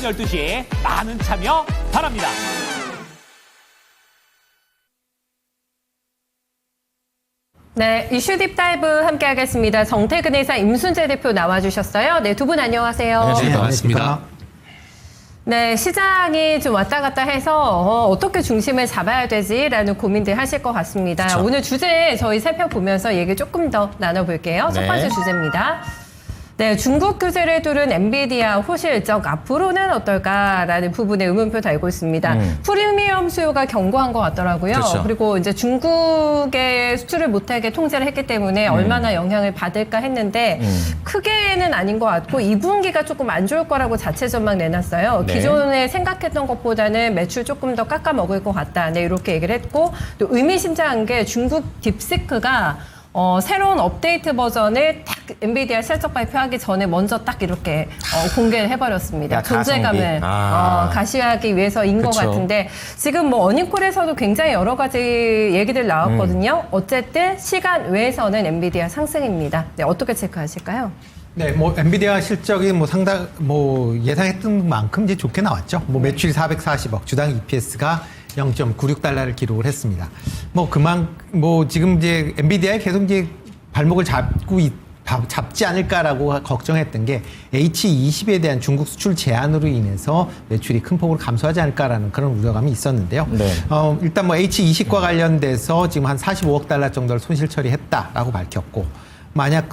12시 많은 참여 바랍니다. 네, 이슈 딥다이브 함께 하겠습니다. 정태근 회사 임순재 대표 나와주셨어요. 네, 두 분 안녕하세요. 네, 반갑습니다. 네, 시장이 좀 왔다 갔다 해서 어떻게 중심을 잡아야 되지라는 고민들 하실 것 같습니다. 그쵸. 오늘 주제 저희 살펴보면서 얘기 조금 더 나눠볼게요. 첫 네. 번째 주제입니다. 네, 중국 규제를 두른 엔비디아 호실 일정 앞으로는 어떨까라는 부분에 의문표 달고 있습니다. 프리미엄 수요가 견고한 것 같더라고요. 그렇죠. 그리고 이제 중국의 수출을 못하게 통제를 했기 때문에 얼마나 영향을 받을까 했는데 크게는 아닌 것 같고 2분기가 조금 안 좋을 거라고 자체 전망 내놨어요. 네. 기존에 생각했던 것보다는 매출 조금 더 깎아먹을 것 같다. 네, 이렇게 얘기를 했고 또 의미심장한 게 중국 딥시크가 새로운 업데이트 버전을 딱 엔비디아 실적 발표하기 전에 먼저 딱 이렇게 공개를 해버렸습니다. 야, 존재감을 가성비. 가시하기 위해서인 것 그쵸. 같은데 지금 뭐 어닝콜에서도 굉장히 여러 가지 얘기들 나왔거든요. 어쨌든 시간 외에서는 엔비디아 상승입니다. 네, 어떻게 체크하실까요? 네, 뭐 엔비디아 실적이 뭐 상당 예상했던 만큼 이제 좋게 나왔죠. 뭐 매출이 440억, 주당 EPS가 0.96달러를 기록을 했습니다. 지금 이제 엔비디아에 계속 이제 발목을 잡지 않을까라고 걱정했던 게 H20에 대한 중국 수출 제한으로 인해서 매출이 큰 폭으로 감소하지 않을까라는 그런 우려감이 있었는데요. 네. 일단 뭐 H20과 관련돼서 지금 한 45억 달러 정도를 손실 처리했다라고 밝혔고, 만약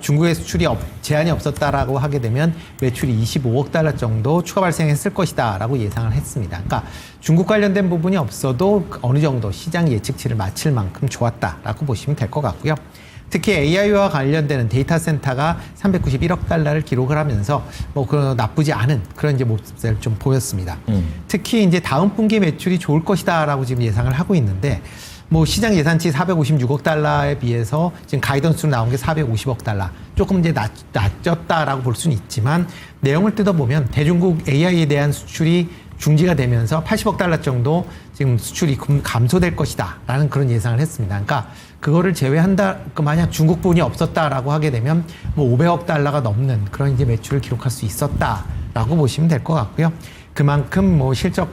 중국의 수출이 제한이 없었다라고 하게 되면 매출이 25억 달러 정도 추가 발생했을 것이다라고 예상을 했습니다. 그러니까 중국 관련된 부분이 없어도 어느 정도 시장 예측치를 맞출 만큼 좋았다라고 보시면 될 것 같고요. 특히 AI와 관련되는 데이터 센터가 391억 달러를 기록을 하면서 나쁘지 않은 그런 이제 모습을 좀 보였습니다. 특히 이제 다음 분기 매출이 좋을 것이다라고 지금 예상을 하고 있는데, 시장 예산치 456억 달러에 비해서 지금 가이던스로 나온 게 450억 달러. 조금 이제 낮췄다라고 볼 수는 있지만, 내용을 뜯어보면 대중국 AI에 대한 수출이 중지가 되면서 80억 달러 정도 지금 수출이 감소될 것이다 라는 그런 예상을 했습니다. 그러니까 그거를 제외한다, 만약 중국 부분이 없었다라고 하게 되면 500억 달러가 넘는 그런 이제 매출을 기록할 수 있었다라고 보시면 될 것 같고요. 그만큼 실적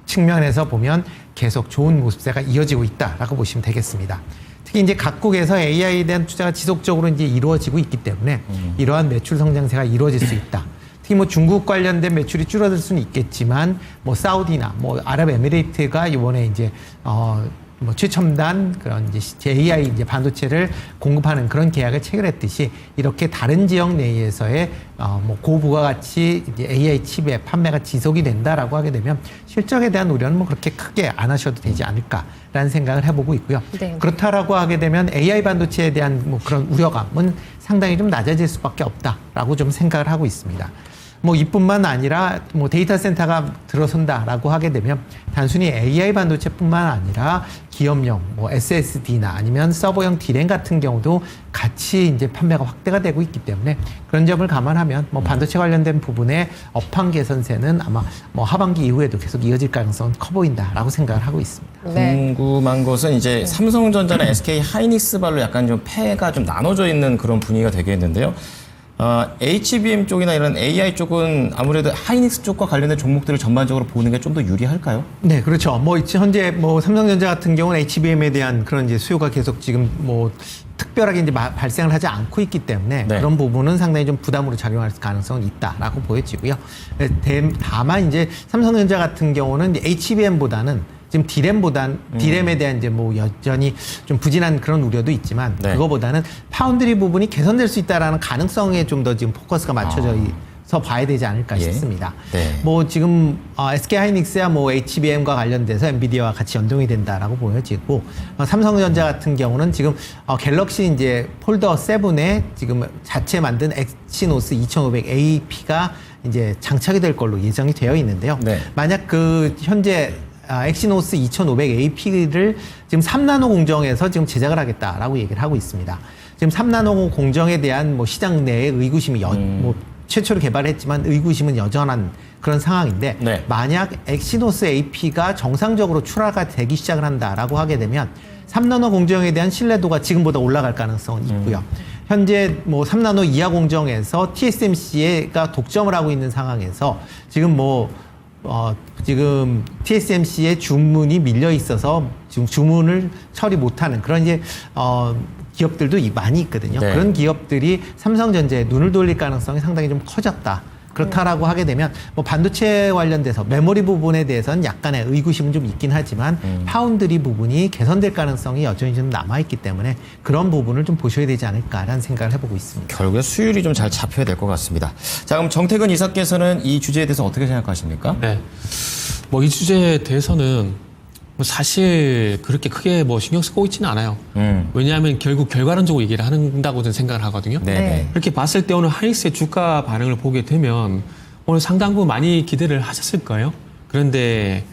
측면에서 보면 계속 좋은 모습세가 이어지고 있다라고 보시면 되겠습니다. 특히 이제 각국에서 AI에 대한 투자가 지속적으로 이제 이루어지고 있기 때문에 이러한 매출 성장세가 이루어질 수 있다. 특히 중국 관련된 매출이 줄어들 수는 있겠지만 사우디나 아랍에미레이트가 이번에 이제 최첨단 그런 이제 AI 이제 반도체를 공급하는 그런 계약을 체결했듯이 이렇게 다른 지역 내에서의 고부가가치 이제 AI 칩의 판매가 지속이 된다라고 하게 되면 실적에 대한 우려는 그렇게 크게 안 하셔도 되지 않을까라는 생각을 해보고 있고요. 네. 그렇다라고 하게 되면 AI 반도체에 대한 그런 우려감은 상당히 좀 낮아질 수밖에 없다라고 좀 생각을 하고 있습니다. 이뿐만 아니라 데이터 센터가 들어선다라고 하게 되면 단순히 AI 반도체뿐만 아니라 기업용 SSD나 아니면 서버용 D램 같은 경우도 같이 이제 판매가 확대가 되고 있기 때문에 그런 점을 감안하면 반도체 관련된 부분의 업황 개선세는 아마 하반기 이후에도 계속 이어질 가능성은 커 보인다라고 생각을 하고 있습니다. 네. 궁금한 것은 이제 삼성전자나 SK 하이닉스 발로 약간 좀 패가 좀 나눠져 있는 그런 분위기가 되겠는데요. HBM 쪽이나 이런 AI 쪽은 아무래도 하이닉스 쪽과 관련된 종목들을 전반적으로 보는 게 좀 더 유리할까요? 네, 그렇죠. 현재 삼성전자 같은 경우는 HBM에 대한 그런 이제 수요가 계속 지금 특별하게 이제 발생을 하지 않고 있기 때문에 네. 그런 부분은 상당히 좀 부담으로 작용할 가능성은 있다라고 보여지고요. 다만 이제 삼성전자 같은 경우는 HBM보다는 지금 D램에 대한 이제 여전히 좀 부진한 그런 우려도 있지만 네. 그거보다는 파운드리 부분이 개선될 수 있다라는 가능성에 좀 더 지금 포커스가 맞춰져서 봐야 되지 않을까 싶습니다. 네. 지금 SK 하이닉스야 HBM과 관련돼서 엔비디아와 같이 연동이 된다라고 보여지고, 삼성전자 같은 경우는 지금 갤럭시 이제 폴더 7에 지금 자체 만든 엑시노스 2500AP가 이제 장착이 될 걸로 예정이 되어 있는데요. 네. 만약 현재 엑시노스 2500AP를 지금 3나노 공정에서 지금 제작을 하겠다라고 얘기를 하고 있습니다. 지금 3나노 공정에 대한 시장 내의 의구심이 최초로 개발했지만 의구심은 여전한 그런 상황인데, 네. 만약 엑시노스 AP가 정상적으로 출하가 되기 시작을 한다라고 하게 되면 3나노 공정에 대한 신뢰도가 지금보다 올라갈 가능성은 있고요. 현재 뭐 3나노 이하 공정에서 TSMC가 독점을 하고 있는 상황에서 지금 지금 TSMC의 주문이 밀려 있어서 지금 주문을 처리 못하는 그런 이제 기업들도 많이 있거든요. 네. 그런 기업들이 삼성전자에 눈을 돌릴 가능성이 상당히 좀 커졌다. 그렇다라고 하게 되면 뭐 반도체 관련돼서 메모리 부분에 대해서는 약간의 의구심은 좀 있긴 하지만 파운드리 부분이 개선될 가능성이 여전히 좀 남아있기 때문에 그런 부분을 좀 보셔야 되지 않을까라는 생각을 해보고 있습니다. 결국에 수율이 좀 잘 잡혀야 될 것 같습니다. 자, 그럼 정태근 이사께서는 이 주제에 대해서 어떻게 생각하십니까? 네. 뭐 이 주제에 대해서는 뭐 사실 그렇게 크게 뭐 신경 쓰고 있지는 않아요. 왜냐하면 결국 결과론적으로 얘기를 한다고 저는 생각을 하거든요. 네. 그렇게 봤을 때 오늘 하이닉스의 주가 반응을 보게 되면 오늘 상당 부분 많이 기대를 하셨을 거예요. 그런데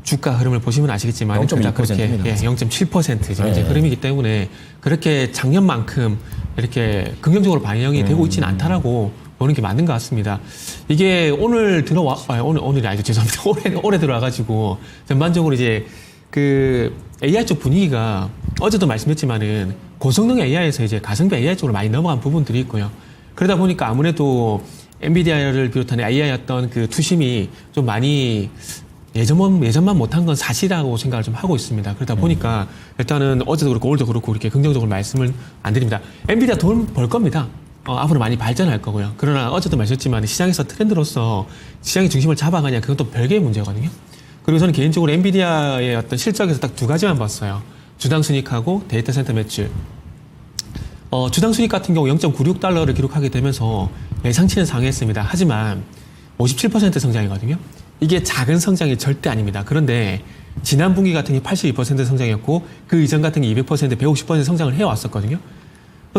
주가 흐름을 보시면 아시겠지만 0.1% 그렇게 입니다. 0.7% 지금 네. 이제 흐름이기 때문에 그렇게 작년만큼 이렇게 긍정적으로 반영이 되고 있지는 않다라고 보는 게 맞는 것 같습니다. 이게 오늘 오늘이 아니죠. 죄송합니다. 올해 들어와가지고 전반적으로 이제 그 AI 쪽 분위기가 어제도 말씀드렸지만은 고성능 AI에서 이제 가성비 AI 쪽으로 많이 넘어간 부분들이 있고요. 그러다 보니까 아무래도 엔비디아를 비롯한 AI 어떤 그 투심이 좀 많이 예전만 못한 건 사실이라고 생각을 좀 하고 있습니다. 그러다 보니까 일단은 어제도 그렇고 오늘도 그렇고 이렇게 긍정적으로 말씀을 안 드립니다. 엔비디아 돈 벌 겁니다. 앞으로 많이 발전할 거고요. 그러나 어제도 말씀드렸지만 시장에서 트렌드로서 시장의 중심을 잡아가냐 그건 또 별개의 문제거든요. 그리고 저는 개인적으로 엔비디아의 어떤 실적에서 딱 두 가지만 봤어요. 주당 순이익하고 데이터 센터 매출. 주당 순이익 같은 경우 0.96달러를 기록하게 되면서 예상치는 상회했습니다. 하지만 57% 성장이거든요. 이게 작은 성장이 절대 아닙니다. 그런데 지난 분기 같은 게 82% 성장이었고 그 이전 같은 게 200%, 150% 성장을 해왔었거든요.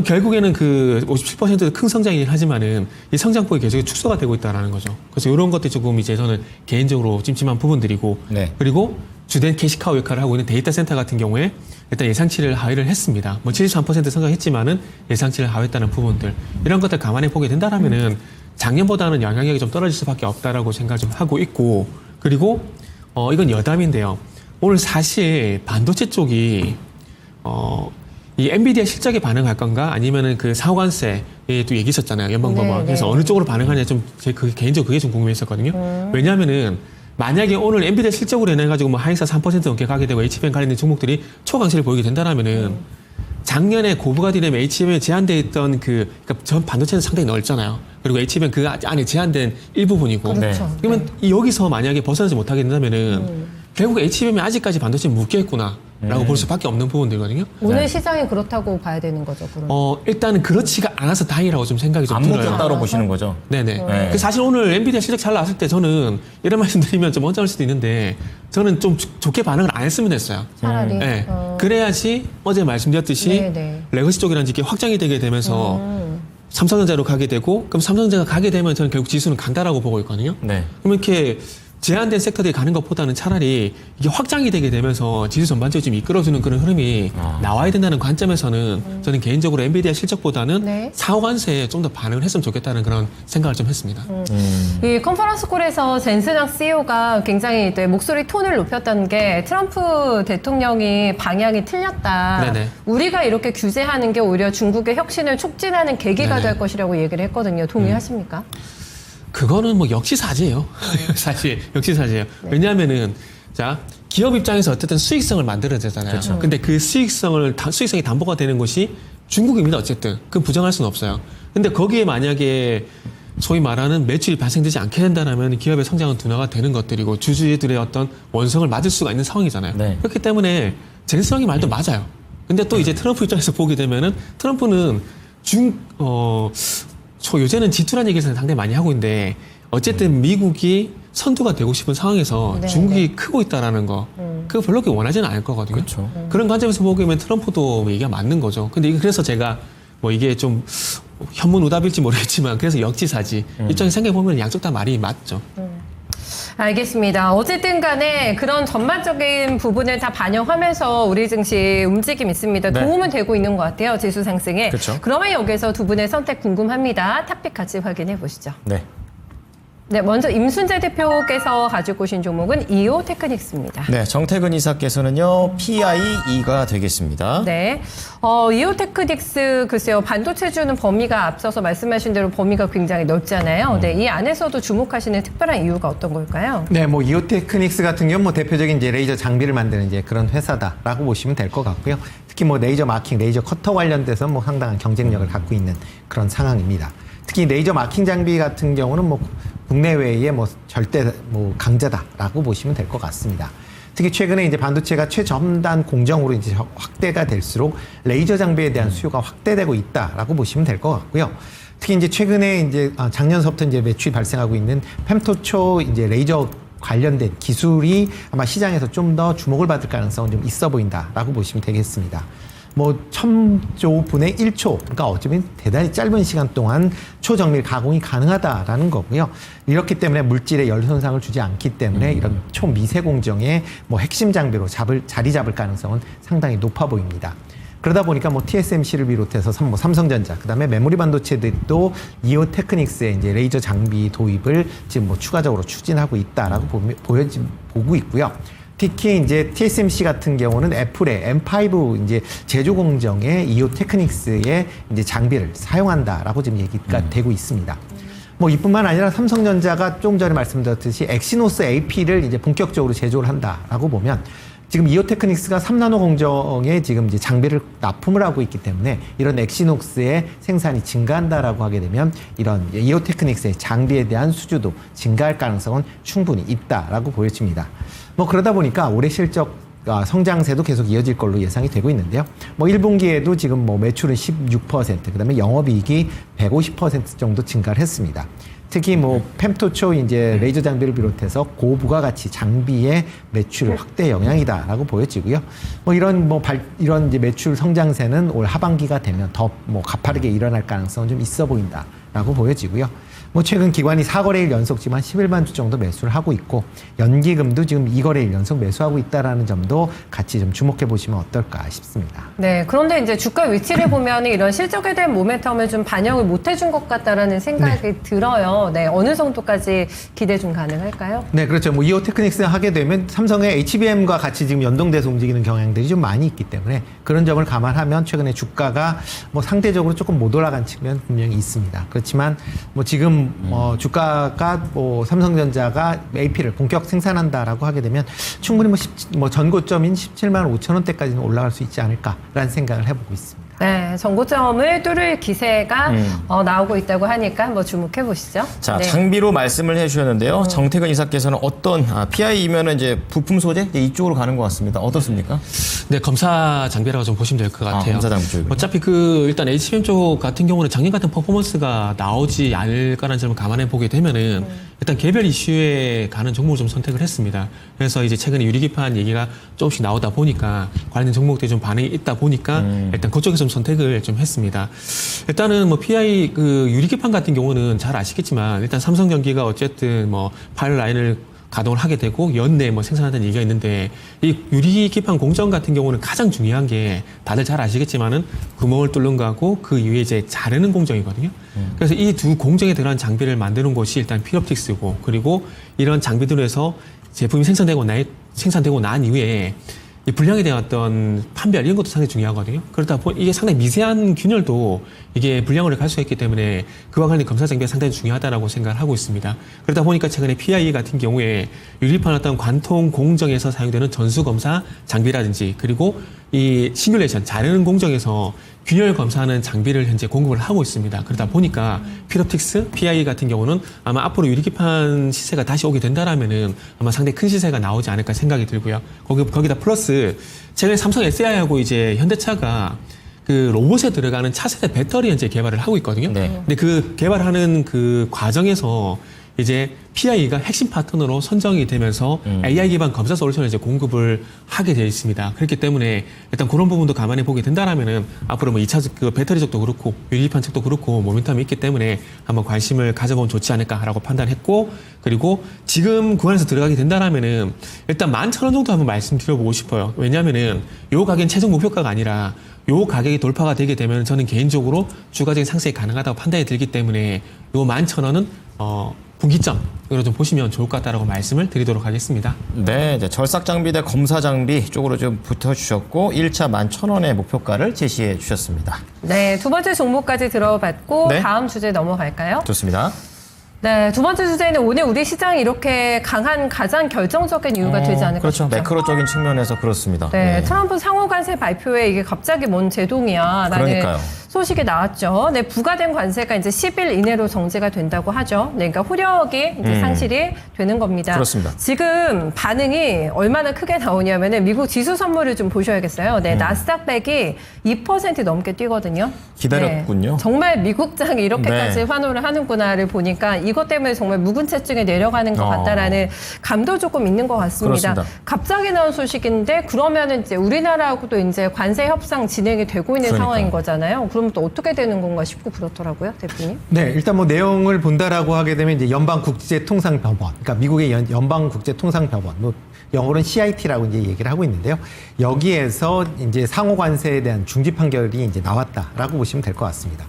결국에는 그 57%도 큰 성장이긴 하지만은 이 성장폭이 계속 축소가 되고 있다는 거죠. 그래서 이런 것들이 조금 이제 저는 개인적으로 찜찜한 부분들이고 네. 그리고 주된 캐시카우 역할을 하고 있는 데이터 센터 같은 경우에 일단 예상치를 하회를 했습니다. 뭐 73% 성장했지만은 예상치를 하회했다는 부분들 이런 것들 감안해 보게 된다라면은 작년보다는 영향력이 좀 떨어질 수밖에 없다라고 생각을 좀 하고 있고 그리고 이건 여담인데요. 오늘 사실 반도체 쪽이 이 엔비디아 실적에 반응할 건가 아니면은 그 사후관세에 또 얘기 있었잖아요. 연방법원. 네, 그래서 네. 어느 쪽으로 반응하냐 좀 개인적으로 그게 좀 궁금했었거든요. 왜냐하면은 만약에 오늘 엔비디아 실적으로 인해가지고 뭐 하이닉스가 3% 넘게 가게 되고 HBM 관련된 종목들이 초강세를 보이게 된다라면은 작년에 고부가디램 HBM에 제한되어 있던 그러니까 전 반도체는 상당히 넓잖아요. 그리고 HBM 그 안에 제한된 일부분이고. 그렇죠. 그러면 여기서 만약에 벗어나지 못하게 된다면은 결국 HBM이 아직까지 반도체에 묶여있구나라고 볼 수밖에 없는 부분들이거든요. 오늘 시장이 그렇다고 봐야 되는 거죠. 그럼. 일단은 그렇지가 않아서 다행이라고 좀 생각이 좀 안 들어요. 묶였다로 보시는 거죠? 네네. 네. 그 사실 오늘 엔비디아 실적 잘 나왔을 때 저는 이런 말씀드리면 좀 언짢을 수도 있는데 저는 좀 좋게 반응을 안 했으면 했어요. 차라리. 네. 그래야지 어제 말씀드렸듯이 네네. 레거시 쪽이라는 게 확장이 되게 되면서 삼성전자로 가게 되고 그럼 삼성전자가 가게 되면 저는 결국 지수는 간다라고 보고 있거든요. 네. 그럼 이렇게 제한된 섹터들이 가는 것보다는 차라리 이게 확장이 되게 되면서 지수 전반적으로 좀 이끌어주는 그런 흐름이 나와야 된다는 관점에서는 저는 개인적으로 엔비디아 실적보다는 네. 사후관세에 좀 더 반응을 했으면 좋겠다는 그런 생각을 좀 했습니다. 이 컨퍼런스 콜에서 젠스장 CEO가 굉장히 또 목소리 톤을 높였던 게 트럼프 대통령이 방향이 틀렸다. 네네. 우리가 이렇게 규제하는 게 오히려 중국의 혁신을 촉진하는 계기가 네네. 될 것이라고 얘기를 했거든요. 동의하십니까? 그거는 뭐 역시사지예요. 사실 역시사지예요. 왜냐하면은 자 기업 입장에서 어쨌든 수익성을 만들어야 되잖아요. 근데 그 수익성이 담보가 되는 것이 중국입니다. 어쨌든 그 부정할 수는 없어요. 근데 거기에 만약에 소위 말하는 매출이 발생되지 않게 된다면 기업의 성장은 둔화가 되는 것들이고 주주들의 어떤 원성을 맞을 수가 있는 상황이잖아요. 네. 그렇기 때문에 젠스랑의 말도 맞아요. 근데 또 이제 트럼프 입장에서 보게 되면은 트럼프는 요새는 G2라는 얘기를 상당히 많이 하고 있는데 어쨌든 미국이 선두가 되고 싶은 상황에서 네, 중국이 네. 크고 있다라는 거 그거 별로 그렇게 원하지는 않을 거거든요. 그렇죠. 그런 관점에서 보게 되면 트럼프도 얘기가 맞는 거죠. 근데 그래서 제가 뭐 이게 좀 현문우답일지 모르겠지만 그래서 역지사지 입장에서 생각해보면 양쪽 다 말이 맞죠. 알겠습니다. 어쨌든 간에 그런 전반적인 부분을 다 반영하면서 우리 증시 움직임 있습니다. 네. 도움은 되고 있는 것 같아요. 지수 상승에. 그렇죠. 그러면 여기서 두 분의 선택 궁금합니다. 탑픽 같이 확인해 보시죠. 네. 네, 먼저 임순재 대표께서 가지고 오신 종목은 이오 테크닉스입니다. 네, 정태근 이사께서는요, PIE가 되겠습니다. 네, 이오 테크닉스 글쎄요 반도체주는 범위가 앞서서 말씀하신 대로 범위가 굉장히 넓잖아요. 네, 이 안에서도 주목하시는 특별한 이유가 어떤 걸까요? 네, 뭐 이오테크닉스 같은 경우는 뭐 대표적인 이제 레이저 장비를 만드는 이제 그런 회사다라고 보시면 될 것 같고요. 특히 뭐 레이저 마킹, 레이저 커터 관련돼서 뭐 상당한 경쟁력을 갖고 있는 그런 상황입니다. 특히 레이저 마킹 장비 같은 경우는 뭐 국내외에 뭐 절대 뭐 강자다라고 보시면 될 것 같습니다. 특히 최근에 이제 반도체가 최첨단 공정으로 이제 확대가 될수록 레이저 장비에 대한 수요가 확대되고 있다라고 보시면 될 것 같고요. 특히 이제 최근에 이제 작년서부터 이제 매출이 발생하고 있는 펨토초 이제 레이저 관련된 기술이 아마 시장에서 좀 더 주목을 받을 가능성은 좀 있어 보인다라고 보시면 되겠습니다. 뭐 1000조 분의 1초, 그러니까 어쩌면 대단히 짧은 시간 동안 초정밀 가공이 가능하다라는 거고요. 이렇기 때문에 물질에 열 손상을 주지 않기 때문에 이런 초미세 공정의 뭐 핵심 장비로 자리 잡을 가능성은 상당히 높아 보입니다. 그러다 보니까 뭐 TSMC를 비롯해서 뭐 삼성전자, 그다음에 메모리 반도체들도 이오 테크닉스의 이제 레이저 장비 도입을 지금 뭐 추가적으로 추진하고 있다라고 보고 있고요. 특히 이제 TSMC 같은 경우는 애플의 M5 이제 제조 공정에 이오 테크닉스의 이제 장비를 사용한다라고 지금 얘기가 되고 있습니다. 뭐 이뿐만 아니라 삼성전자가 좀 전에 말씀드렸듯이 엑시노스 AP를 이제 본격적으로 제조를 한다라고 보면 지금 이오 테크닉스가 3나노 공정에 지금 이제 장비를 납품을 하고 있기 때문에 이런 엑시노스의 생산이 증가한다라고 하게 되면 이런 이오 테크닉스의 장비에 대한 수주도 증가할 가능성은 충분히 있다라고 보여집니다. 뭐 그러다 보니까 올해 실적 성장세도 계속 이어질 걸로 예상이 되고 있는데요. 뭐 1분기에도 지금 뭐 매출은 16%, 그다음에 영업이익이 150% 정도 증가를 했습니다. 특히 뭐 펨토초 이제 레이저 장비를 비롯해서 고부가가치 장비의 매출 확대 영향이다라고 보여지고요. 뭐 이런 이제 매출 성장세는 올 하반기가 되면 더 뭐 가파르게 일어날 가능성은 좀 있어 보인다라고 보여지고요. 뭐 최근 기관이 4거래일 연속 지금 한 11만 주 정도 매수를 하고 있고 연기금도 지금 2거래일 연속 매수하고 있다라는 점도 같이 좀 주목해 보시면 어떨까 싶습니다. 네, 그런데 이제 주가 위치를 보면 이런 실적에 대한 모멘텀을 좀 반영을 못 해준 것 같다라는 생각이 들어요. 네, 어느 정도까지 기대 좀 가능할까요? 네, 그렇죠. 뭐 이오 테크닉스 하게 되면 삼성의 HBM과 같이 지금 연동돼서 움직이는 경향들이 좀 많이 있기 때문에 그런 점을 감안하면 최근에 주가가 뭐 상대적으로 조금 못 올라간 측면 분명히 있습니다. 그렇지만 뭐 지금 주가가 뭐 삼성전자가 AP를 본격 생산한다라고 하게 되면 충분히 뭐 전고점인 17만 5천 원대까지는 올라갈 수 있지 않을까라는 생각을 해보고 있습니다. 네, 전고점을 뚫을 기세가 나오고 있다고 하니까 한번 주목해 보시죠. 자, 네. 장비로 말씀을 해주셨는데요. 정태근 이사께서는 어떤 PI이면은 이제 부품 소재 이쪽으로 가는 것 같습니다. 어떻습니까? 네, 검사 장비라고 좀 보시면 될 것 같아요. 검사 장비 쪽이군요. 어차피 일단 HBM 쪽 같은 경우는 작년 같은 퍼포먼스가 나오지 않을 거라는 점을 감안해 보게 되면은 일단 개별 이슈에 가는 종목을 좀 선택을 했습니다. 그래서 이제 최근에 유리기판 얘기가 조금씩 나오다 보니까 관련 종목들이 좀 반응이 있다 보니까 일단 그쪽에서 좀 선택을 좀 했습니다. 일단은 뭐 PI 유리기판 같은 경우는 잘 아시겠지만 일단 삼성전기가 어쨌든 뭐 파일 라인을 가동을 하게 되고 연내 뭐 생산한다는 얘기가 있는데 이 유리기판 공정 같은 경우는 가장 중요한 게 다들 잘 아시겠지만은 구멍을 뚫는 거하고 그 이후에 이제 자르는 공정이거든요. 그래서 이 두 공정에 들어간 장비를 만드는 곳이 일단 필옵틱스고 그리고 이런 장비들에서 제품이 생산되고 난 이후에 이 분량에 대한 어떤 판별 이런 것도 상당히 중요하거든요. 그러다 보니 이게 상당히 미세한 균열도 이게 분량으로 갈 수가 있기 때문에 그와 관련 검사 장비가 상당히 중요하다라고 생각을 하고 있습니다. 그러다 보니까 최근에 PIE 같은 경우에 유리판 어떤 관통 공정에서 사용되는 전수 검사 장비라든지 그리고 이 시뮬레이션 자르는 공정에서 균열 검사하는 장비를 현재 공급을 하고 있습니다. 그러다 보니까 필옵틱스, PIE 같은 경우는 아마 앞으로 유리기판 시세가 다시 오게 된다라면은 아마 상당히 큰 시세가 나오지 않을까 생각이 들고요. 거기다 플러스 최근에 삼성 SI하고 이제 현대차가 그 로봇에 들어가는 차세대 배터리 현재 개발을 하고 있거든요. 네. 근데 그 개발하는 그 과정에서 이제 PIE가 핵심 파트너로 선정이 되면서 AI 기반 검사 솔루션을 이제 공급을 하게 되어 있습니다. 그렇기 때문에 일단 그런 부분도 감안해 보게 된다라면은 앞으로 뭐 2차 그 배터리 쪽도 그렇고 유리판 쪽도 그렇고 모멘텀이 있기 때문에 한번 관심을 가져보면 좋지 않을까라고 판단했고 그리고 지금 구간에서 들어가게 된다라면은 일단 11,000원 정도 한번 말씀드려보고 싶어요. 왜냐하면은 요 가격은 최종 목표가가 아니라 요 가격이 돌파가 되게 되면 저는 개인적으로 추가적인 상승이 가능하다고 판단이 들기 때문에 요 11,000원은 분기점으로 좀 보시면 좋을 것 같다라고 말씀을 드리도록 하겠습니다. 네, 이제 절삭 장비 대 검사 장비 쪽으로 좀 붙어주셨고 1차 11,000원의 목표가를 제시해 주셨습니다. 네, 두 번째 종목까지 들어봤고 네. 다음 주제 넘어갈까요? 좋습니다. 네, 두 번째 주제는 오늘 우리 시장이 이렇게 강한 가장 결정적인 이유가 되지 않을까 그렇죠. 싶죠. 매크로적인 측면에서 그렇습니다. 네, 트럼프 상호 관세 발표에 이게 갑자기 뭔 제동이야 라는 그러니까요. 소식이 나왔죠. 네, 부과된 관세가 이제 10일 이내로 정지가 된다고 하죠. 네, 그러니까 후력이 이제 상실이 되는 겁니다. 그렇습니다. 지금 반응이 얼마나 크게 나오냐면은 미국 지수 선물을 좀 보셔야겠어요. 네, 나스닥 100이 2% 넘게 뛰거든요. 기다렸군요. 네, 정말 미국장이 이렇게까지 네. 환호를 하는구나를 보니까 이것 때문에 정말 묵은체증에 내려가는 것 같다라는 감도 조금 있는 것 같습니다. 그렇습니다. 갑자기 나온 소식인데 그러면은 이제 우리나라하고도 이제 관세 협상 진행이 되고 있는 그러니까요. 상황인 거잖아요. 그럼 또 어떻게 되는 건가 싶고 그렇더라고요, 대표님. 네, 일단 뭐 내용을 본다라고 하게 되면 이제 연방국제통상법원, 그러니까 미국의 연방국제통상법원, 뭐 영어로는 CIT라고 이제 얘기를 하고 있는데요. 여기에서 이제 상호 관세에 대한 중지 판결이 이제 나왔다라고 보시면 될 것 같습니다.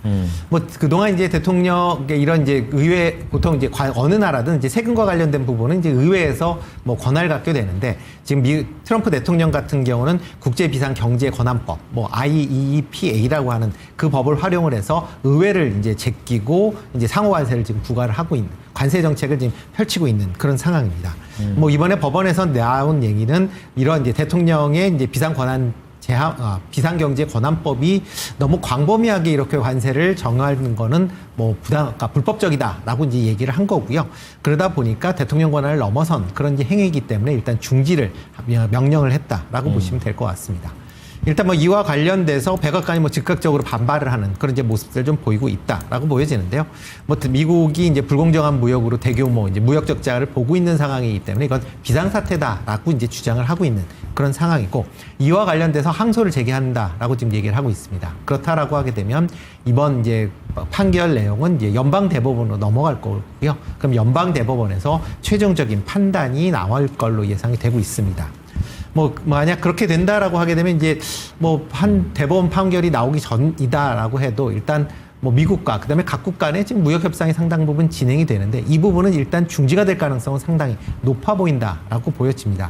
뭐 그동안 이제 대통령의 이런 이제 의회 보통 이제 어느 나라든 이제 세금과 관련된 부분은 이제 의회에서 뭐 권한을 갖게 되는데 지금 트럼프 대통령 같은 경우는 국제비상경제권한법, 뭐 IEEPA라고 하는 그 법을 활용을 해서 의회를 이제 제끼고 이제 상호 관세를 지금 부과를 하고 있는 관세 정책을 지금 펼치고 있는 그런 상황입니다. 뭐 이번에 법원에서 나온 얘기는 이런 이제 대통령의 이제 비상경제권한법이 너무 광범위하게 이렇게 관세를 정하는 거는 뭐 그러니까 불법적이다라고 이제 얘기를 한 거고요. 그러다 보니까 대통령 권한을 넘어선 그런 이제 행위이기 때문에 일단 중지를 명령을 했다라고 보시면 될 것 같습니다. 일단 뭐 이와 관련돼서 백악관이 뭐 즉각적으로 반발을 하는 그런 이제 모습들 좀 보이고 있다라고 보여지는데요. 뭐 미국이 이제 불공정한 무역으로 대규모 이제 무역 적자를 보고 있는 상황이기 때문에 이건 비상사태다라고 이제 주장을 하고 있는 그런 상황이고 이와 관련돼서 항소를 제기한다라고 지금 얘기를 하고 있습니다. 그렇다라고 하게 되면 이번 이제 판결 내용은 이제 연방 대법원으로 넘어갈 거고요. 그럼 연방 대법원에서 최종적인 판단이 나올 걸로 예상이 되고 있습니다. 뭐 만약 그렇게 된다라고 하게 되면 이제 뭐 한 대법원 판결이 나오기 전이다라고 해도 일단 뭐 미국과 그다음에 각국 간에 지금 무역 협상이 상당 부분 진행이 되는데 이 부분은 일단 중지가 될 가능성은 상당히 높아 보인다라고 보여집니다.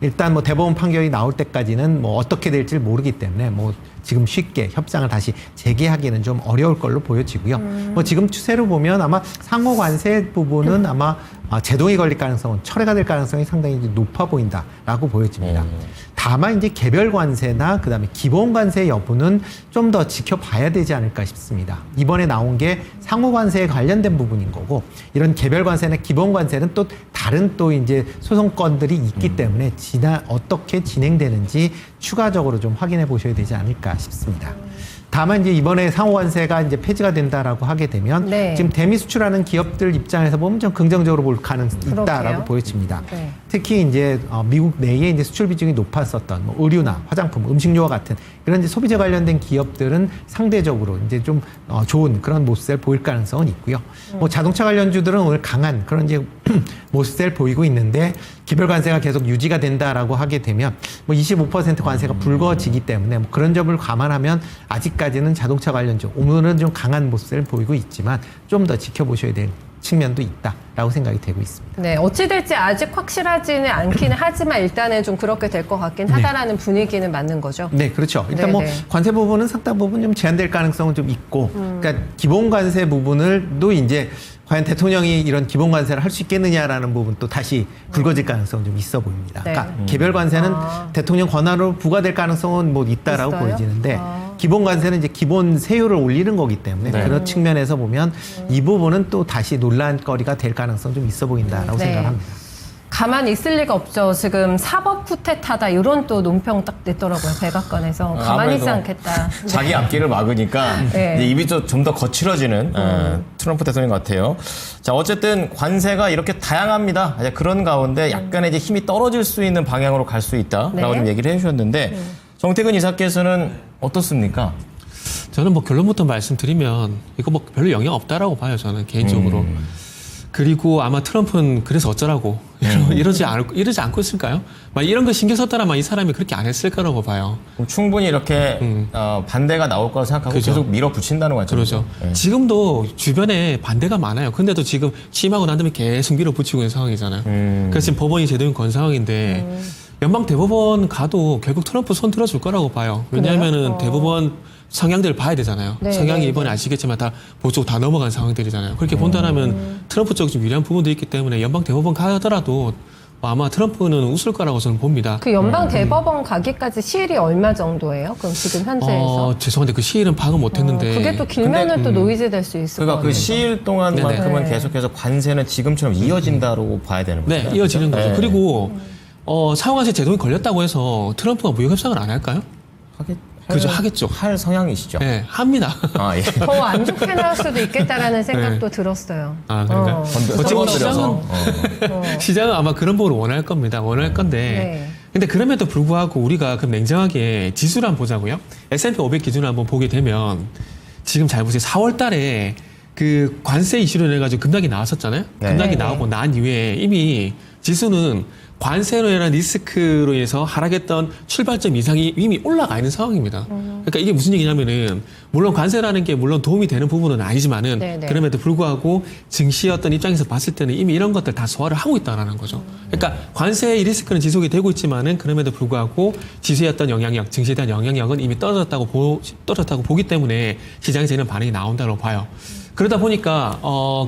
일단 뭐 대법원 판결이 나올 때까지는 뭐 어떻게 될지 모르기 때문에 뭐 지금 쉽게 협상을 다시 재개하기는 좀 어려울 걸로 보여지고요. 뭐 지금 추세로 보면 아마 상호 관세 부분은 아마 제동이 걸릴 가능성은 철회가 될 가능성이 상당히 이제 높아 보인다라고 보여집니다. 다만 이제 개별 관세나 그다음에 기본 관세 여부는 좀 더 지켜봐야 되지 않을까 싶습니다. 이번에 나온 게 상호 관세에 관련된 부분인 거고 이런 개별 관세나 기본 관세는 또 다른 또 이제 소송건들이 있기 때문에 어떻게 진행되는지 추가적으로 좀 확인해 보셔야 되지 않을까 싶습니다. 다만 이제 이번에 상호관세가 이제 폐지가 된다라고 하게 되면 네. 지금 대미 수출하는 기업들 입장에서 보면 좀 긍정적으로 볼 가능성이 있다라고 그러게요. 보여집니다. 네. 특히 이제 미국 내에 이제 수출 비중이 높았었던 뭐 의류나 화장품, 음식료와 같은 이런 이제 소비재 관련된 기업들은 상대적으로 이제 좀 좋은 그런 모습을 보일 가능성은 있고요. 뭐 자동차 관련주들은 오늘 강한 그런 이제 모습을 보이고 있는데 기별 관세가 계속 유지가 된다라고 하게 되면 뭐 25% 관세가 불거지기 때문에 뭐 그런 점을 감안하면 아직까지는 자동차 관련주 오늘은 좀 강한 모습을 보이고 있지만 좀 더 지켜보셔야 될 측면도 있다라고 생각이 되고 있습니다. 네, 어찌 될지 아직 확실하지는 않기는 하지만 일단은 좀 그렇게 될 것 같긴 하다라는 분위기는 맞는 거죠. 네, 그렇죠. 일단 네, 뭐 네. 관세 부분은 상당 부분 좀 제한될 가능성은 좀 있고, 그러니까 기본 관세 부분을도 이제 과연 대통령이 이런 기본 관세를 할 수 있겠느냐라는 부분 또 다시 불거질 가능성은 좀 있어 보입니다. 네. 그러니까 개별 관세는 대통령 권한으로 부과될 가능성은 뭐 있다라고 있어요? 보여지는데 기본 관세는 이제 기본 세율을 올리는 거기 때문에 네. 그런 측면에서 보면 이 부분은 또 다시 논란거리가 될 가능성 좀 있어 보인다라고 네. 생각합니다. 가만히 있을 리가 없죠. 지금 사법 쿠데타다 이런 또 논평 딱 냈더라고요. 백악관에서 가만히 있지 아무래도 않겠다. 자기 앞길을 막으니까 네. 이제 입이 좀 더 거칠어지는 트럼프 대통령 같아요. 자, 어쨌든 관세가 이렇게 다양합니다. 이제 그런 가운데 약간의 이제 힘이 떨어질 수 있는 방향으로 갈 수 있다라고 네. 좀 얘기를 해주셨는데 정태근 이사께서는 어떻습니까? 저는 뭐 결론부터 말씀드리면 이거 뭐 별로 영향 없다라고 봐요. 저는 개인적으로. 그리고 아마 트럼프는 그래서 어쩌라고 이러지 않고 있을까요? 막 이런 거 신경 썼다라면 이 사람이 그렇게 안 했을 거라고 봐요. 그럼 충분히 이렇게 반대가 나올 거라고 생각하고 그죠. 계속 밀어붙인다는 거죠. 그러죠. 지금도 주변에 반대가 많아요. 근데도 지금 취임하고 난 다음에 계속 밀어붙이고 있는 상황이잖아요. 그래서 지금 법원이 제도인 건 상황인데 연방 대법원 가도 결국 트럼프 손 들어줄 거라고 봐요. 왜냐하면은 대법원 성향들을 봐야 되잖아요. 네, 성향이 네, 이번에 아시겠지만 다 보쪽 다 넘어간 상황들이잖아요. 그렇게 본다면 트럼프 쪽이 좀 유리한 부분도 있기 때문에 연방 대법원 가더라도 아마 트럼프는 웃을 거라고 저는 봅니다. 그 연방 대법원 가기까지 시일이 얼마 정도예요? 그럼 지금 현재에서? 죄송한데 그 시일은 파악은 못했는데 그게 또 길면은 또 노이즈 될 수 있을 것 그러니까 같아요. 그 시일 동안만큼은 네네. 계속해서 관세는 지금처럼 이어진다고 봐야 되는 거죠. 네, 이어지는 거죠. 네. 그리고 상호관세 제동이 걸렸다고 해서 트럼프가 무역 협상을 안 할까요? 그죠, 하겠죠. 할 성향이시죠. 네, 합니다. 아, 예. 더 안 좋게 나올 수도 있겠다라는 생각도 들었어요. 아, 그런가요? 어쨌든 시장은 아마 그런 부분을 원할 겁니다. 원할 건데. 네. 근데 그럼에도 불구하고 우리가 그럼 냉정하게 지수를 한번 보자고요. S&P 500 기준을 한번 보게 되면 지금 잘 보세요. 4월 달에 그 관세 이슈로 인해가지고 급락이 나왔었잖아요. 네. 급락이 네. 나오고 난 이후에 이미 지수는 관세로 인한 리스크로 인해서 하락했던 출발점 이상이 이미 올라가 있는 상황입니다. 그러니까 이게 무슨 얘기냐면은 물론 관세라는 게 물론 도움이 되는 부분은 아니지만은 네네. 그럼에도 불구하고 증시의 어떤 입장에서 봤을 때는 이미 이런 것들 다 소화를 하고 있다라는 거죠. 그러니까 관세의 리스크는 지속이 되고 있지만은 그럼에도 불구하고 지수의 어떤 영향력, 증시에 대한 영향력은 이미 떨어졌다고 보기 때문에 시장에서 이런 반응이 나온다고 봐요. 그러다 보니까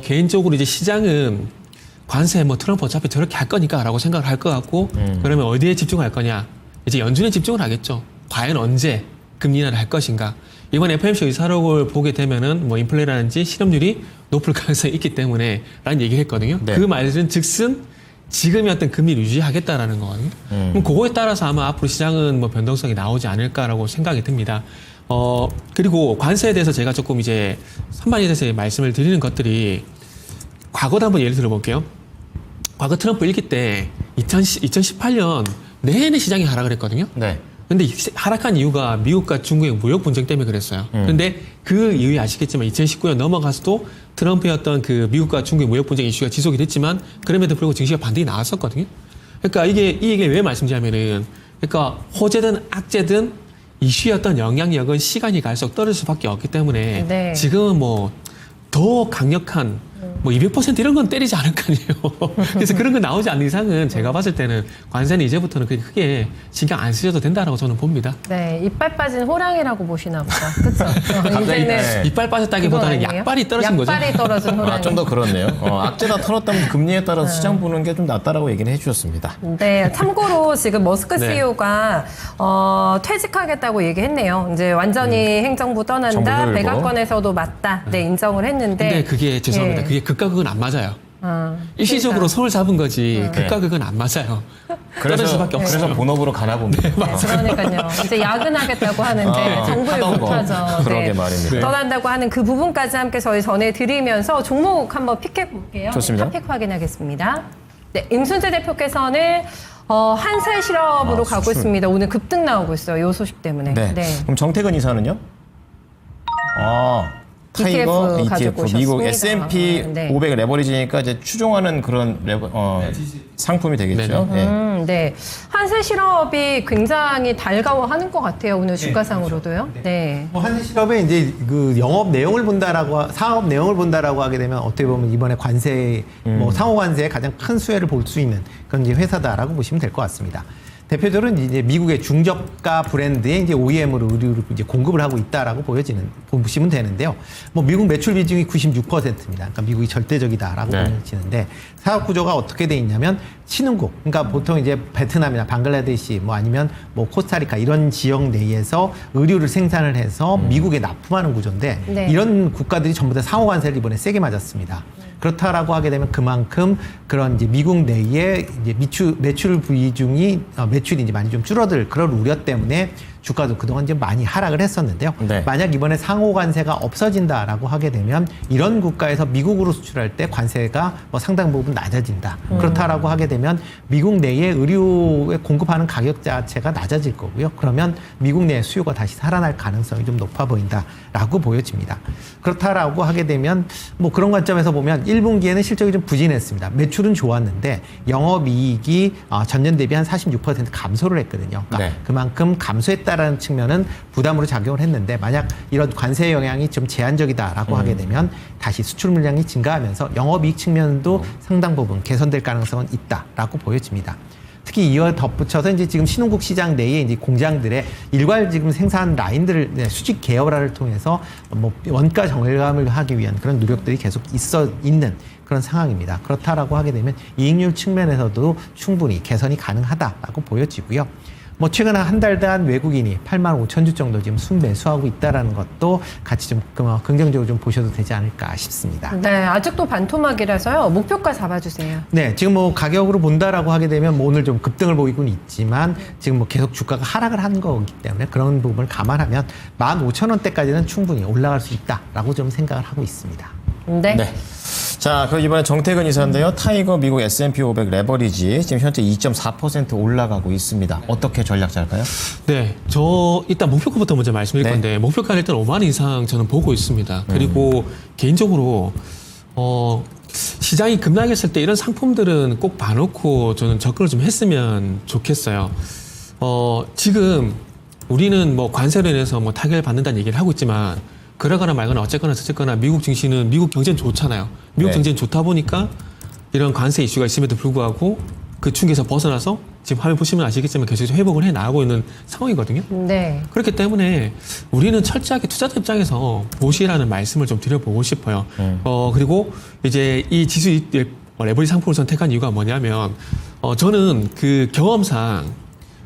개인적으로 이제 시장은 관세 뭐 트럼프 어차피 저렇게 할 거니까라고 생각을 할 것 같고 그러면 어디에 집중할 거냐? 이제 연준에 집중을 하겠죠. 과연 언제 금리 인하를 할 것인가? 이번 FOMC 의사록을 보게 되면은 뭐 인플레라든지 실업률이 높을 가능성이 있기 때문에라는 얘기를 했거든요. 네. 그 말은 즉슨 지금의 어떤 금리를 유지하겠다라는 거거든요. 그럼 그거에 따라서 아마 앞으로 시장은 뭐 변동성이 나오지 않을까라고 생각이 듭니다. 그리고 관세에 대해서 제가 조금 이제 선반에 대해서 말씀을 드리는 것들이 과거도 한번 예를 들어볼게요. 과거 트럼프 1기 때 2018년 내내 시장이 하락을 했거든요. 네. 근데 하락한 이유가 미국과 중국의 무역 분쟁 때문에 그랬어요. 근데 그 이후에 아시겠지만 2019년 넘어가서도 트럼프의 어떤 그 미국과 중국의 무역 분쟁 이슈가 지속이 됐지만 그럼에도 불구하고 증시가 반등이 나왔었거든요. 그러니까 이 얘기를 왜 말씀드리냐면은 그러니까 호재든 악재든 이슈의 어떤 영향력은 시간이 갈수록 떨어질 수밖에 없기 때문에 네. 지금은 뭐 더 강력한 뭐 200% 이런 건 때리지 않을 거 아니에요. 그래서 그런 거 나오지 않는 이상은 제가 봤을 때는 관세는 이제부터는 그렇게 크게 신경 안 쓰셔도 된다라고 저는 봅니다. 네, 이빨 빠진 호랑이라고 보시나 보다. 그렇죠? 이제는 네. 이빨 빠졌다기보다는 그거 아니에요? 약발이 떨어진 거죠. 약발이 떨어진 호랑이. 좀 더 그렇네요. 악재다 털었다면 금리에 따라서 시장 보는 게 좀 낫다라고 얘기를 해주셨습니다. 네, 참고로 지금 머스크 네. CEO가 퇴직하겠다고 얘기했네요. 이제 완전히 행정부 떠난다. 정부 효율고. 백악관에서도 맞다. 네, 인정을 했는데. 근데 그게 죄송합니다. 예. 그게 극과 극은 안 맞아요. 일시적으로 그러니까. 손을 잡은 거지 극과 극은 안 맞아요. 떨어질 수밖에 없어요. 그래서 본업으로 가나 봅니다. 네, 그러니까요. 이제 야근하겠다고 하는데 정부를 하던 거. 못하죠. 그러게 말입니다. 떠난다고 하는 그 부분까지 함께 저희 전해드리면서 종목 한번 픽해 볼게요. 좋습니다. 픽 확인하겠습니다. 네, 임순재 대표께서는 한살 실업으로 가고 수출. 있습니다. 오늘 급등 나오고 있어요. 이 소식 때문에. 네. 그럼 정태근 이사는요? 타이거 ETF 가지고 ETF 미국 오셨습니다. S&P 네. 500 레버리지니까 이제 추종하는 그런 상품이 되겠죠. 네. 네. 한세 실업이 굉장히 달가워하는 것 같아요. 오늘 주가상으로도요. 네. 한시실업에 이제 그 영업 내용을 본다라고 사업 내용을 본다라고 하게 되면 어떻게 보면 이번에 관세 뭐 상호 관세에 가장 큰 수혜를 볼 수 있는 그런 이제 회사다라고 보시면 될 것 같습니다. 대표적으로 이제 미국의 중저가 브랜드의 이제 OEM으로 의류를 이제 공급을 하고 있다라고 보시면 되는데요. 뭐 미국 매출 비중이 96%입니다. 그러니까 미국이 절대적이다라고 네. 보여지는데 사업 구조가 어떻게 돼 있냐면 신흥국, 그러니까 보통 이제 베트남이나 방글라데시 뭐 아니면 뭐 코스타리카 이런 지역 내에서 의류를 생산을 해서 미국에 납품하는 구조인데 네. 이런 국가들이 전부 다 상호 관세를 이번에 세게 맞았습니다. 그렇다라고 하게 되면 그만큼 그런 이제 미국 내에 이제 매출 비중이 매출이 이제 많이 좀 줄어들 그런 우려 때문에 주가도 그동안 좀 많이 하락을 했었는데요. 네. 만약 이번에 상호 관세가 없어진다라고 하게 되면 이런 국가에서 미국으로 수출할 때 관세가 뭐 상당 부분 낮아진다. 그렇다라고 하게 되면 미국 내에 의류에 공급하는 가격 자체가 낮아질 거고요. 그러면 미국 내 수요가 다시 살아날 가능성이 좀 높아 보인다라고 보여집니다. 그렇다라고 하게 되면 뭐 그런 관점에서 보면 1분기에는 실적이 좀 부진했습니다. 매출은 좋았는데 영업이익이 전년 대비 한 46% 감소를 했거든요. 그러니까 네. 그만큼 감소했다라는 측면은 부담으로 작용을 했는데 만약 이런 관세 영향이 좀 제한적이다라고 하게 되면 다시 수출 물량이 증가하면서 영업이익 측면도 상당 부분 개선될 가능성은 있다라고 보여집니다. 특히 이와 덧붙여서 이제 지금 신흥국 시장 내에 이제 공장들의 일괄 지금 생산 라인들을 수직 계열화를 통해서 뭐 원가 정감을 하기 위한 그런 노력들이 계속 있는 그런 상황입니다. 그렇다라고 하게 되면 이익률 측면에서도 충분히 개선이 가능하다라고 보여지고요. 뭐 최근 한 달 단 외국인이 8만 5천 주 정도 지금 순매수하고 있다라는 것도 같이 좀 긍정적으로 좀 보셔도 되지 않을까 싶습니다. 네, 아직도 반토막이라서요. 목표가 잡아주세요. 네, 지금 뭐 가격으로 본다라고 하게 되면 뭐 오늘 좀 급등을 보이고는 있지만 지금 뭐 계속 주가가 하락을 한 거기 때문에 그런 부분을 감안하면 15,000원대까지는 충분히 올라갈 수 있다라고 좀 생각을 하고 있습니다. 네. 네. 자, 그럼 이번에 정태근 이사인데요. 타이거 미국 S&P 500 레버리지 지금 현재 2.4% 올라가고 있습니다. 어떻게 전략 짤까요? 네, 저 일단 목표가부터 먼저 말씀드릴 네. 건데 목표가는 일단 5만 원 이상 저는 보고 있습니다. 그리고 개인적으로 시장이 급락했을 때 이런 상품들은 꼭 봐놓고 저는 접근을 좀 했으면 좋겠어요. 지금 우리는 뭐 관세로 인해서 뭐 타격을 받는다는 얘기를 하고 있지만 그러거나 말거나 어쨌거나 저쨌거나 미국 증시는 미국 경제는 좋잖아요. 미국 네. 경제는 좋다 보니까 이런 관세 이슈가 있음에도 불구하고 그 충격에서 벗어나서 지금 화면 보시면 아시겠지만 계속 회복을 해 나가고 있는 상황이거든요. 네. 그렇기 때문에 우리는 철저하게 투자자 입장에서 보시라는 말씀을 좀 드려보고 싶어요. 그리고 이제 이 지수 레버리지 상품을 선택한 이유가 뭐냐면 저는 그 경험상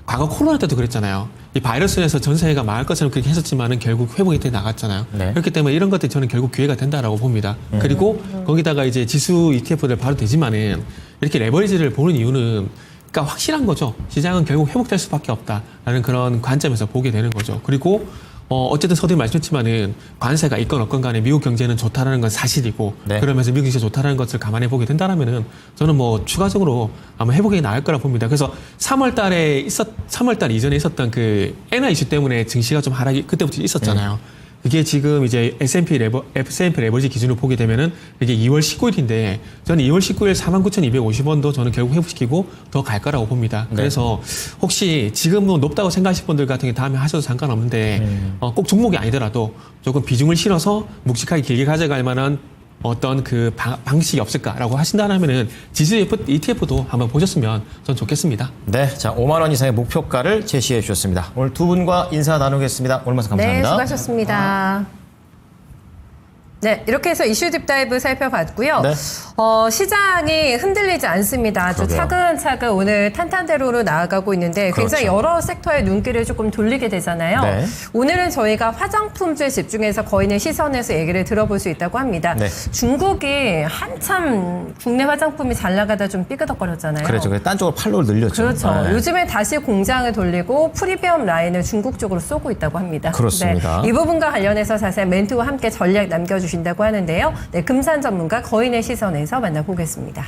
과거 코로나 때도 그랬잖아요. 이 바이러스에서 전 세계가 망할 것처럼 그렇게 했었지만은 결국 회복이 돼 나갔잖아요. 네. 그렇기 때문에 이런 것들이 저는 결국 기회가 된다라고 봅니다. 그리고 거기다가 이제 지수 ETF들 바로 되지만은 이렇게 레버리지를 보는 이유는 그러니까 확실한 거죠. 시장은 결국 회복될 수밖에 없다라는 그런 관점에서 보게 되는 거죠. 그리고 어쨌든 서두에 말씀했지만은 관세가 있건 없건 간에 미국 경제는 좋다라는 건 사실이고 네. 그러면서 미국 경제가 좋다라는 것을 감안해 보게 된다라면은 저는 뭐 추가적으로 아마 회복이 나을 거라 봅니다. 그래서 3월 달 이전에 있었던 그 엔화 이슈 때문에 증시가 좀 하락이 그때부터 있었잖아요. 이게 지금 이제 S&P 레버리지 기준으로 보게 되면은 이게 2월 19일인데 저는 2월 19일 49,250원도 저는 결국 회복시키고 더 갈 거라고 봅니다. 네. 그래서 혹시 지금 뭐 높다고 생각하실 분들 같은 경우 다음에 하셔도 상관없는데 꼭 종목이 아니더라도 조금 비중을 실어서 묵직하게 길게 가져갈 만한 어떤 그 방식이 없을까라고 하신다면은 지수 ETF도 한번 보셨으면 전 좋겠습니다. 네. 자, 5만 원 이상의 목표가를 제시해 주셨습니다. 오늘 두 분과 인사 나누겠습니다. 오늘 말씀 네, 감사합니다. 수고하셨습니다. 네, 이렇게 해서 이슈 딥다이브 살펴봤고요. 네. 시장이 흔들리지 않습니다. 아주 그러게요. 차근차근 오늘 탄탄대로로 나아가고 있는데 굉장히 그렇죠. 여러 섹터의 눈길을 조금 돌리게 되잖아요. 네. 오늘은 저희가 화장품주에 집중해서 거인의 시선에서 얘기를 들어볼 수 있다고 합니다. 네. 중국이 한참 국내 화장품이 잘 나가다 좀 삐그덕거렸잖아요. 그렇죠. 딴 쪽으로 팔로를 늘렸죠. 그렇죠. 네. 요즘에 다시 공장을 돌리고 프리미엄 라인을 중국 쪽으로 쏘고 있다고 합니다. 그렇습니다. 네, 이 부분과 관련해서 자세한 멘트와 함께 전략 남겨주신다고 하는데요. 네, 금산 전문가 거인의 시선에서 만나보겠습니다.